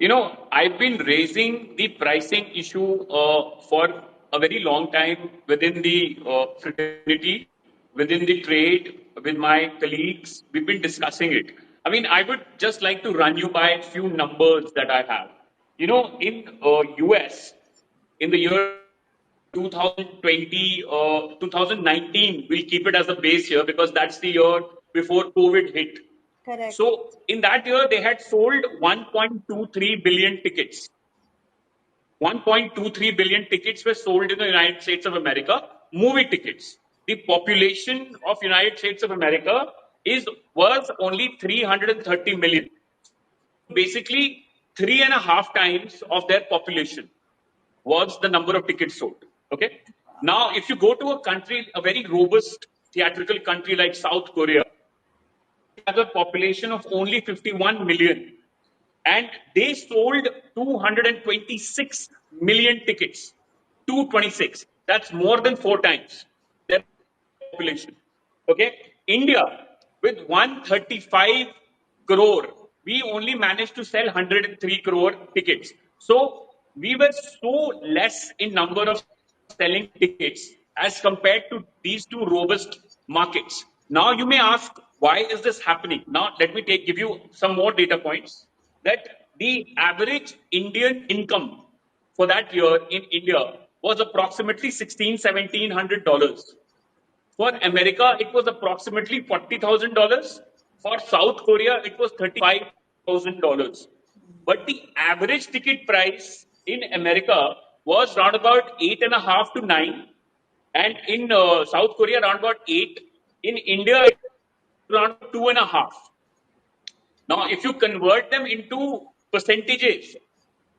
I've been raising the pricing issue for a very long time within the fraternity, within the trade, with my colleagues. We've been discussing it. I mean, I would just like to run you by a few numbers that I have. In US, in the year 2020, 2019, we'll keep it as a base year because that's the year before COVID hit. Correct. So in that year, they had sold 1.23 billion tickets. 1.23 billion tickets were sold in the United States of America, movie tickets. The population of United States of America was only 330 million. Basically, 3.5 times of their population was the number of tickets sold. Okay. Now, if you go to a country, a very robust theatrical country like South Korea, has a population of only 51 million, and they sold 226 million tickets. 226. That's more than 4 times their population. Okay. India, with 135 crore, we only managed to sell 103 crore tickets. So we were so less in number of selling tickets as compared to these two robust markets. Now you may ask, why is this happening? Now let me give you some more data points. That the average Indian income for that year in India was approximately $1,600-$1,700. For America, it was approximately $40,000. For South Korea, it was $35,000. But the average ticket price in America was around about 8.5 to 9, and in South Korea, around about 8. In India, it's around 2.5. Now, if you convert them into percentages,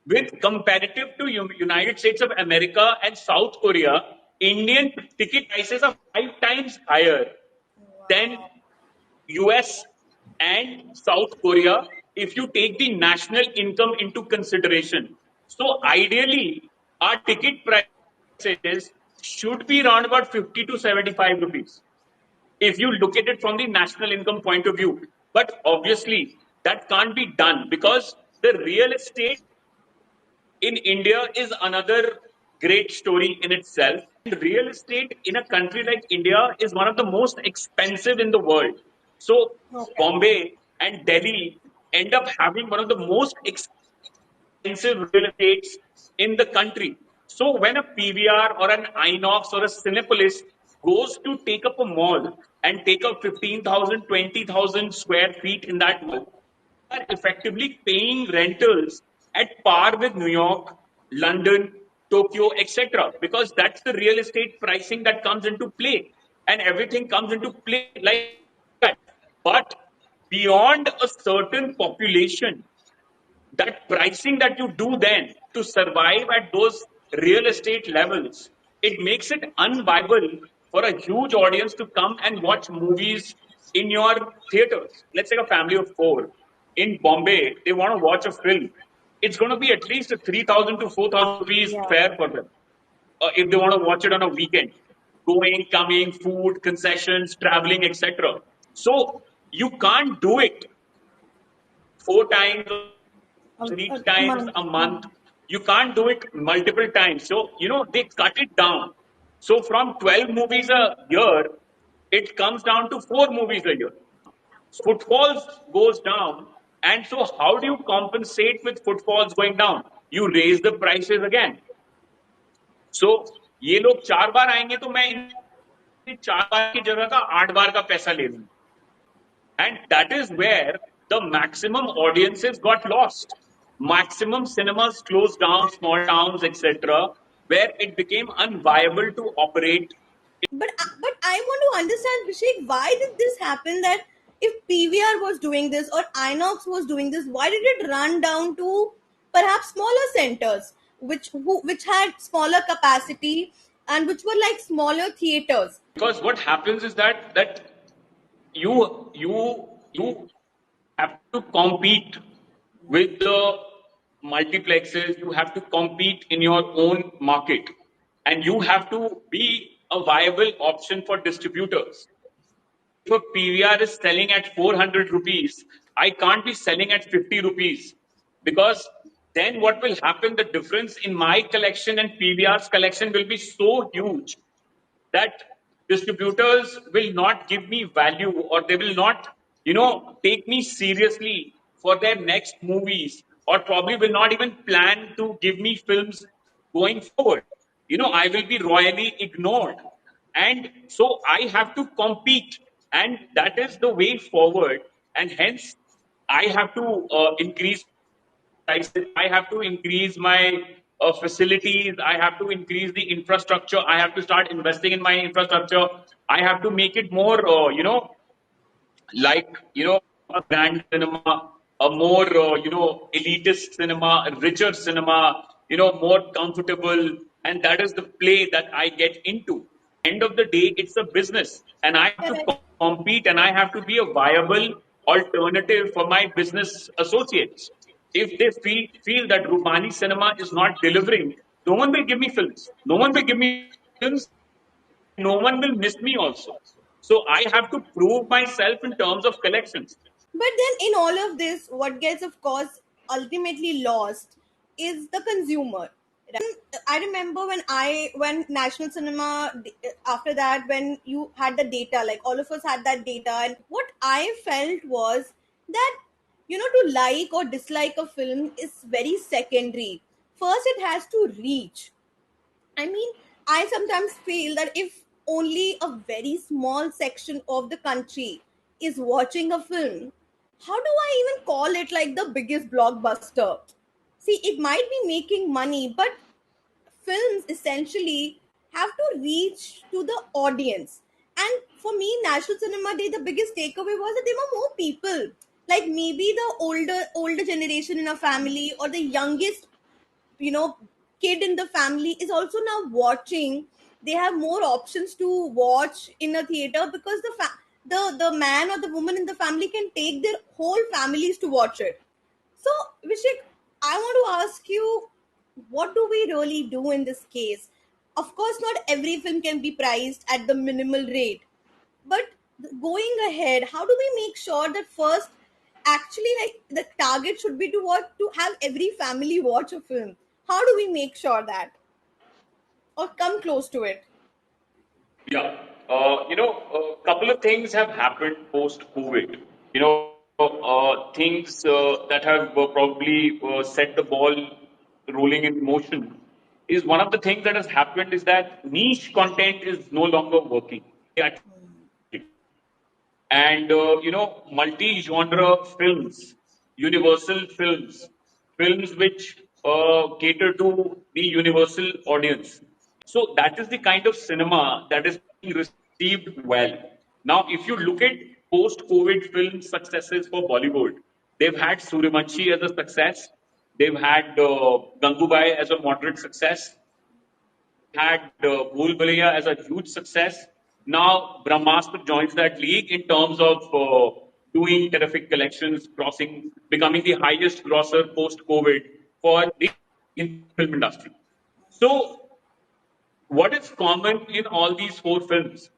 with comparative to United States of America and South Korea, Indian ticket prices are 5 times higher than US and South Korea if you take the national income into consideration. So ideally, our ticket prices should be around about 50 to 75 rupees if you look at it from the national income point of view. But obviously, that can't be done because the real estate in India is another great story in itself. And real estate in a country like India is one of the most expensive in the world. So Okay. Bombay and Delhi end up having one of the most expensive real estates in the country. So when a PVR or an Inox or a Cinepolis goes to take up a mall and take up 15,000, 20,000 square feet in that mall, are effectively paying rentals at par with New York, London, Tokyo, etc. Because that's the real estate pricing that comes into play, and everything comes into play like that. But beyond a certain population, that pricing that you do then to survive at those real estate levels, it makes it unviable for a huge audience to come and watch movies in your theaters. Let's take a family of four. In Bombay, they want to watch a film. It's going to be at least a 3,000 to 4,000 rupees Yeah. fare for them if they want to watch it on a weekend. Going, coming, food, concessions, traveling, etc. So you can't do it 4 times, three A times month. a month. You can't do it multiple times. So, they cut it down. So from 12 movies a year, it comes down to 4 movies a year. So footfalls goes down. And so how do you compensate with footfalls going down? You raise the prices again. So ये लोग 4 बार आएंगे तो मैं 4 बार की जगह का 8 बार का पैसा ले लूंगा. And that is where the maximum audiences got lost. Maximum cinemas closed down, small towns, etc., where it became unviable to operate. But I want to understand, Vishek, why did this happen? That if PVR was doing this or Inox was doing this, why did it run down to perhaps smaller centers, which had smaller capacity and which were like smaller theaters? Because what happens is that you have to compete with the multiplexes. You have to compete in your own market, and you have to be a viable option for distributors. If a PVR is selling at 400 rupees, I can't be selling at 50 rupees because then what will happen, the difference in my collection and PVR's collection will be so huge that distributors will not give me value, or they will not, take me seriously for their next movies, or probably will not even plan to give me films going forward. I will be royally ignored. And so I have to compete, and that is the way forward. And hence, I have to increase prices, I have to increase my facilities, I have to increase the infrastructure, I have to start investing in my infrastructure, I have to make it more, like, a grand cinema, a more, elitist cinema, a richer cinema, more comfortable. And that is the play that I get into. End of the day, it's a business, and I have to Correct. compete, and I have to be a viable alternative for my business associates. If they feel that Rumani cinema is not delivering, no one will give me films. No one will give me films, and no one will miss me also. So I have to prove myself in terms of collections. But then, in all of this, what gets, of course, ultimately lost is the consumer. I remember when National Cinema, after that, when you had the data, like all of us had that data, and what I felt was that, to like or dislike a film is very secondary. First, it has to reach. I mean, I sometimes feel that if only a very small section of the country is watching a film, how do I even call it like the biggest blockbuster? See, it might be making money, but films essentially have to reach to the audience. And for me, National Cinema Day, the biggest takeaway was that there were more people. Like maybe the older generation in a family, or the youngest, you know kid in the family is also now watching. They have more options to watch in a theater, because the man or the woman in the family can take their whole families to watch it. So, Vishik, I want to ask you, what do we really do in this case? Of course, not every film can be priced at the minimal rate, but going ahead, how do we make sure that first, actually, like, the target should be to have every family watch a film? How do we make sure that, or come close to it? Yeah. A couple of things have happened post COVID. Things that have probably set the ball rolling in motion is one of the things that has happened is that niche content is no longer working. And multi-genre films, universal films, films which cater to the universal audience. So that is the kind of cinema that is being received well. Now, if you look at post-COVID film successes for Bollywood, they've had Suryavanshi as a success, they've had Gangubai as a moderate success, had Bhool Bhulaiya as a huge success. Now Brahmastra joins that league in terms of doing terrific collections, becoming the highest grosser post COVID for the Indian film industry. So what is common in all these four films?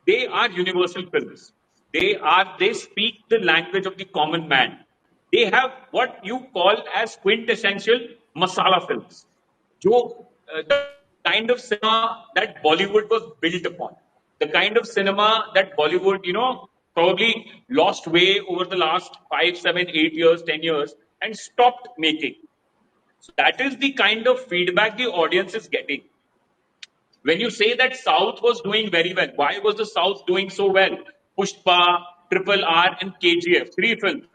They are universal films. They speak the language of the common man. They have what you call as quintessential masala films. The kind of cinema that Bollywood was built upon. The kind of cinema that Bollywood, probably lost way over the last 5, 7, 8 years, 10 years, and stopped making. So that is the kind of feedback the audience is getting. When you say that South was doing very well, why was the South doing so well? Pushpa, Triple R, and KGF, three films.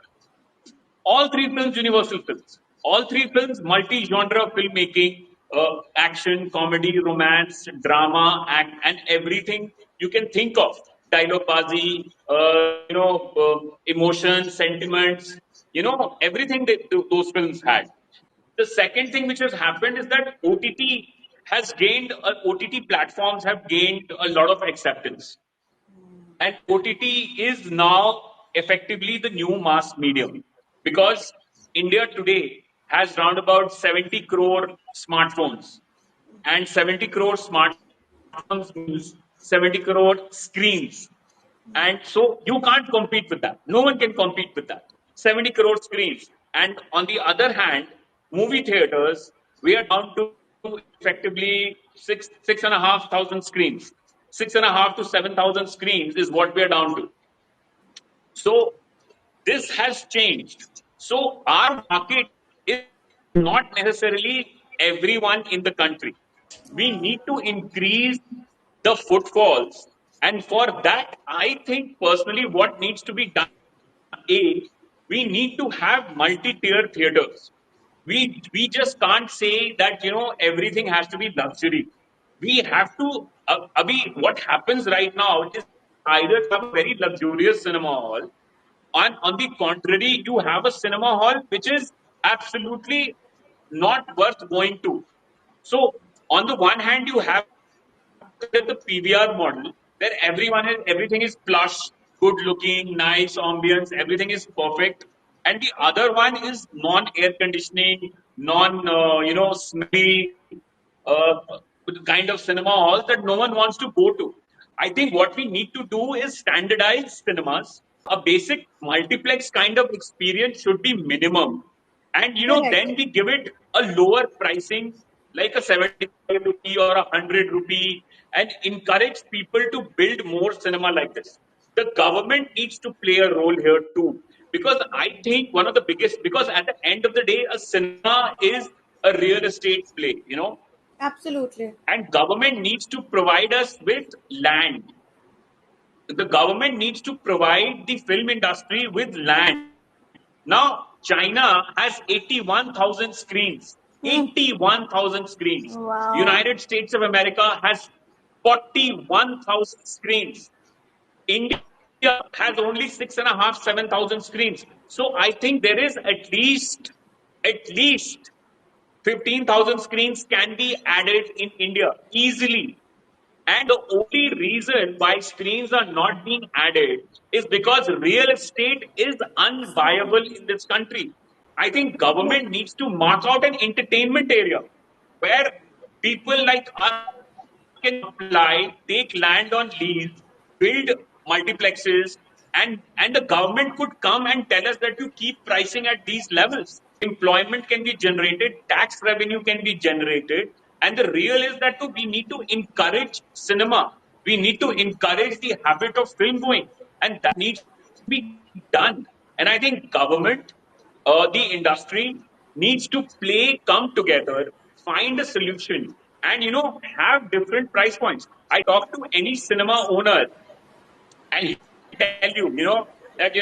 All three films, universal films. All three films, multi-genre filmmaking, action, comedy, romance, drama, and everything you can think of. Dialogue bazi, emotions, sentiments, everything that those films had. The second thing which has happened is that OTT platforms have gained a lot of acceptance. And OTT is now effectively the new mass medium, because India today has round about 70 crore smartphones, and 70 crore smartphones means 70 crore screens. And so you can't compete with that. No one can compete with that. 70 crore screens. And on the other hand, movie theaters, we are down to effectively six and a half thousand screens. 6.5 to 7,000 screens is what we are down to. So this has changed. So our market is not necessarily everyone in the country. We need to increase the footfalls. And for that, I think personally, what needs to be done, A, we need to have multi-tier theaters. We just can't say that everything has to be luxury. We have to. Abhi, what happens right now is either you have a very luxurious cinema hall, and on the contrary, you have a cinema hall which is absolutely not worth going to. So on the one hand, you have the PVR model where everything is plush, good looking, nice ambience, everything is perfect. And the other one is non-air conditioning, non smelly kind of cinema halls that no one wants to go to. I think what we need to do is standardize cinemas. A basic multiplex kind of experience should be minimum. And Correct. then we give it a lower pricing, like a 75 rupee or a 100 rupee, and encourage people to build more cinema like this. The government needs to play a role here too. Because I think one of the biggest, because at the end of the day, a cinema is a real estate play. Absolutely. And government needs to provide us with land. The government needs to provide the film industry with land. Now, China has 81,000 screens. Hmm. 81,000 screens. Wow. United States of America has 41,000 screens. India has only 6.5, 7,000 screens. So I think there is at least 15,000 screens can be added in India easily. And the only reason why screens are not being added is because real estate is unviable in this country. I think Yeah. government needs to mark out an entertainment area where people like us can apply, take land on lease, build multiplexes, and the government could come and tell us that you keep pricing at these levels. Employment can be generated, tax revenue can be generated, and the real is that we need to encourage cinema. We need to encourage the habit of film going, and that needs to be done. And I think government, the industry needs to come together, find a solution, and have different price points. I talk to any cinema owner, and he tell you that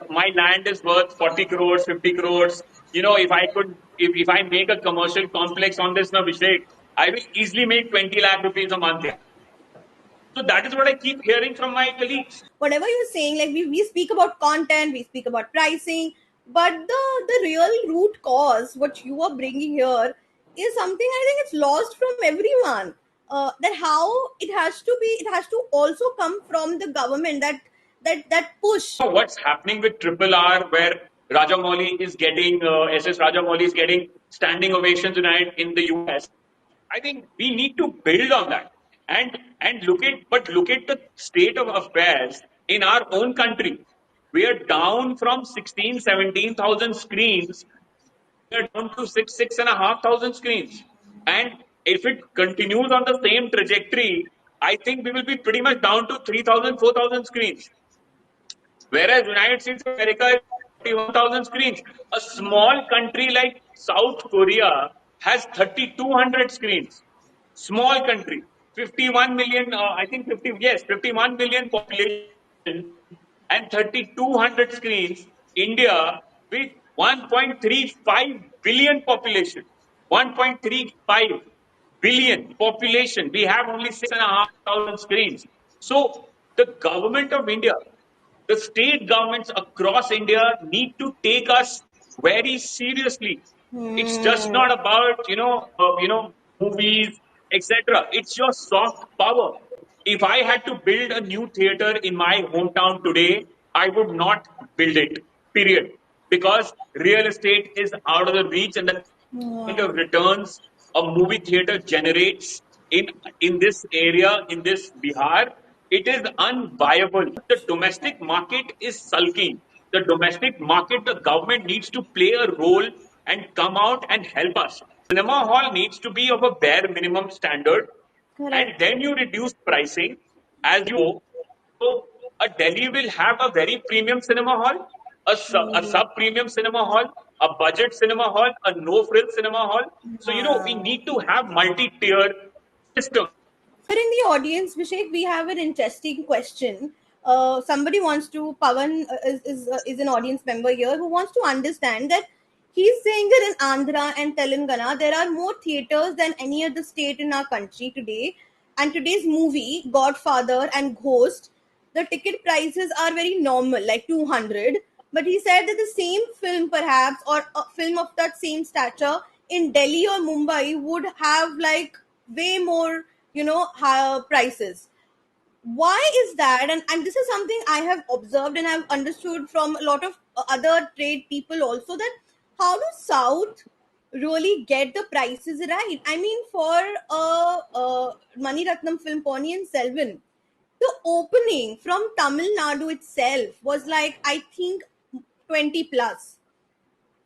my land is worth 40 crores, 50 crores. If I could, if I make a commercial complex on this, now Vishek, I will easily make 20 lakh rupees a month. Yeah. So that is what I keep hearing from my colleagues. Whatever you're saying, like we speak about content, we speak about pricing, but the real root cause, what you are bringing here, is something I think it's lost from everyone. That how it has to also come from the government, that push. What's happening with Triple R, where Rajamouli is getting SS Rajamouli is getting standing ovations in the US. I think we need to build on that and look at the state of affairs in our own country. We are down from 16, 17,000 screens. We are down to 6,500 screens. And if it continues on the same trajectory, I think we will be pretty much down to 3,000, 4,000 screens. Whereas United States of America is 41,000 screens. A small country like South Korea has 3,200 screens. Small country, 51 million, I think 51 million population and 3,200 screens. India with 1.35 billion population, 1.35 billion population. We have only 6,500 screens. So the government of India, the state governments across India need to take us very seriously. It's just Hmm. not about movies, etc. It's your soft power. If I had to build a new theater in my hometown today, I would not build it. Period. Because real estate is out of the reach, and the kind of Hmm. returns a movie theater generates in this area, in this Bihar, it is unviable. The domestic market is sulking. the domestic market, the government needs to play a role and come out and help us. Cinema hall needs to be of a bare minimum standard, and Correct. then you reduce pricing as you go. So a Delhi will have a very premium cinema hall, a Hmm. sub premium cinema hall, a budget cinema hall, a no frill cinema hall. So we Wow. need to have multi-tier system. Here in the audience, Vishek, we have an interesting question. Somebody wants to, Pavan is an audience member here who wants to understand that he's saying that in Andhra and Telangana, there are more theaters than any other state in our country today. And today's movie, Godfather and Ghost, the ticket prices are very normal, like 200. But he said that the same film, perhaps, or a film of that same stature in Delhi or Mumbai would have like way more, higher prices. Why is that? And this is something I have observed and I've understood from a lot of other trade people also, that how do South really get the prices right? I mean, for Mani Ratnam film Ponniyin Selvan, the opening from Tamil Nadu itself was like, I think, 20 plus.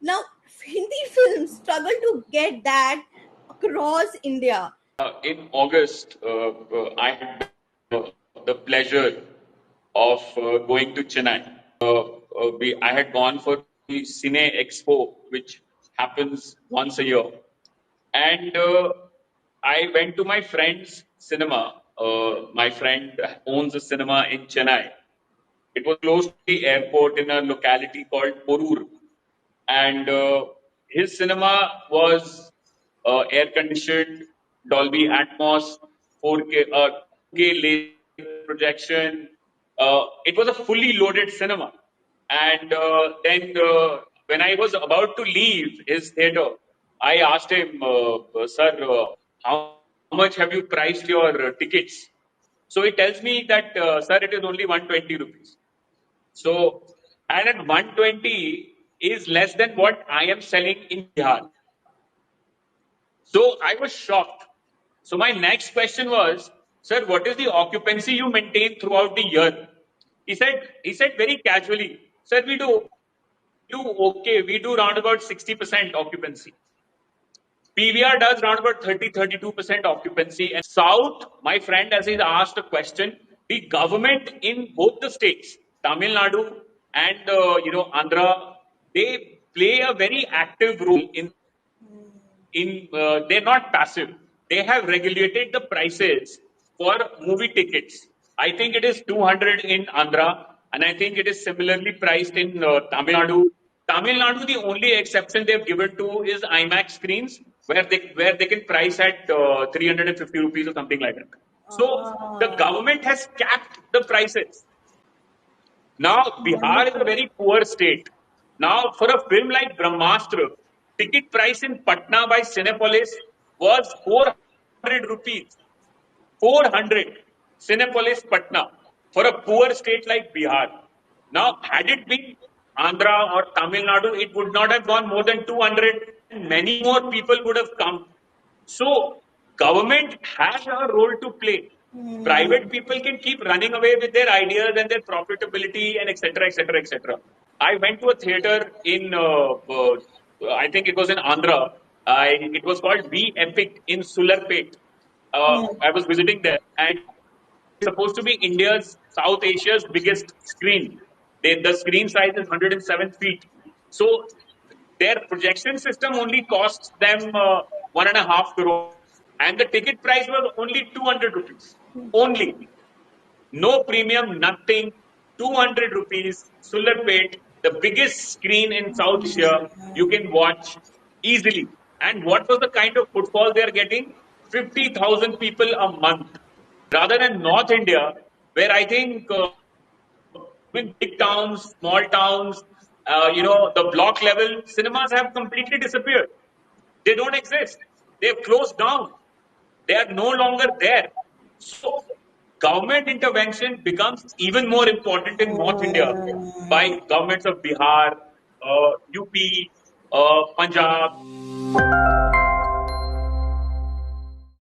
Now, Hindi films struggle to get that across India. In August, I had the pleasure of going to Chennai. I had gone for the Cine Expo, which happens once a year, and I went to my friend's cinema. My friend owns a cinema in Chennai. It was close to the airport in a locality called Porur, and his cinema was air conditioned, Dolby Atmos, 4K, 2K laser projection. It was a fully loaded cinema. And then when I was about to leave his theater, I asked him, "Sir, how much have you priced your tickets?" So he tells me that, "Sir, it is only 120 rupees." So, and at 120 is less than what I am selling in Bihar. So I was shocked. So my next question was, sir, what is the occupancy you maintain throughout the year? He said very casually, sir, we do okay, we do round about 60% occupancy. PVR does around about 32% occupancy. And South, my friend, as he's asked a question, the government in both the states, Tamil Nadu and Andhra, they play a very active role in they're not passive. They have regulated the prices for movie tickets. I think it is 200 in Andhra, and I think it is similarly priced in Tamil Nadu. Tamil Nadu, the only exception they've given to is IMAX screens, where they can price at 350 rupees or something like that. So the Ah, government has capped the prices. Now, Bihar is a wonderful. very poor state. Now, for a film like Brahmastra, ticket price in Patna by Cinepolis was 400 rupees. 400. Cinepolis Patna for a poor state like Bihar. Now, had it been Andhra or Tamil Nadu, it would not have gone more than 200, and many more people would have come. So, government has a role to play. Private people can keep running away with their ideas and their profitability and etc. etc. etc. I went to a theater in, I think it was in Andhra. It was called V Epic in Sularpet. I was visiting there, and it's supposed to be India's, South Asia's biggest screen. The screen size is 107 feet. So their projection system only costs them 1.5 crore, and the ticket price was only 200 rupees. Only. No premium, nothing. 200 rupees, Sularpet, the biggest screen in South Asia, you can watch easily. And what was the kind of footfall they are getting? 50,000 people a month. Rather than North India, where I think in big towns, small towns, the block level cinemas have completely disappeared. They don't exist. They've closed down. They are no longer there. So government intervention becomes even more important in North India by governments of Bihar, UP, Punjab.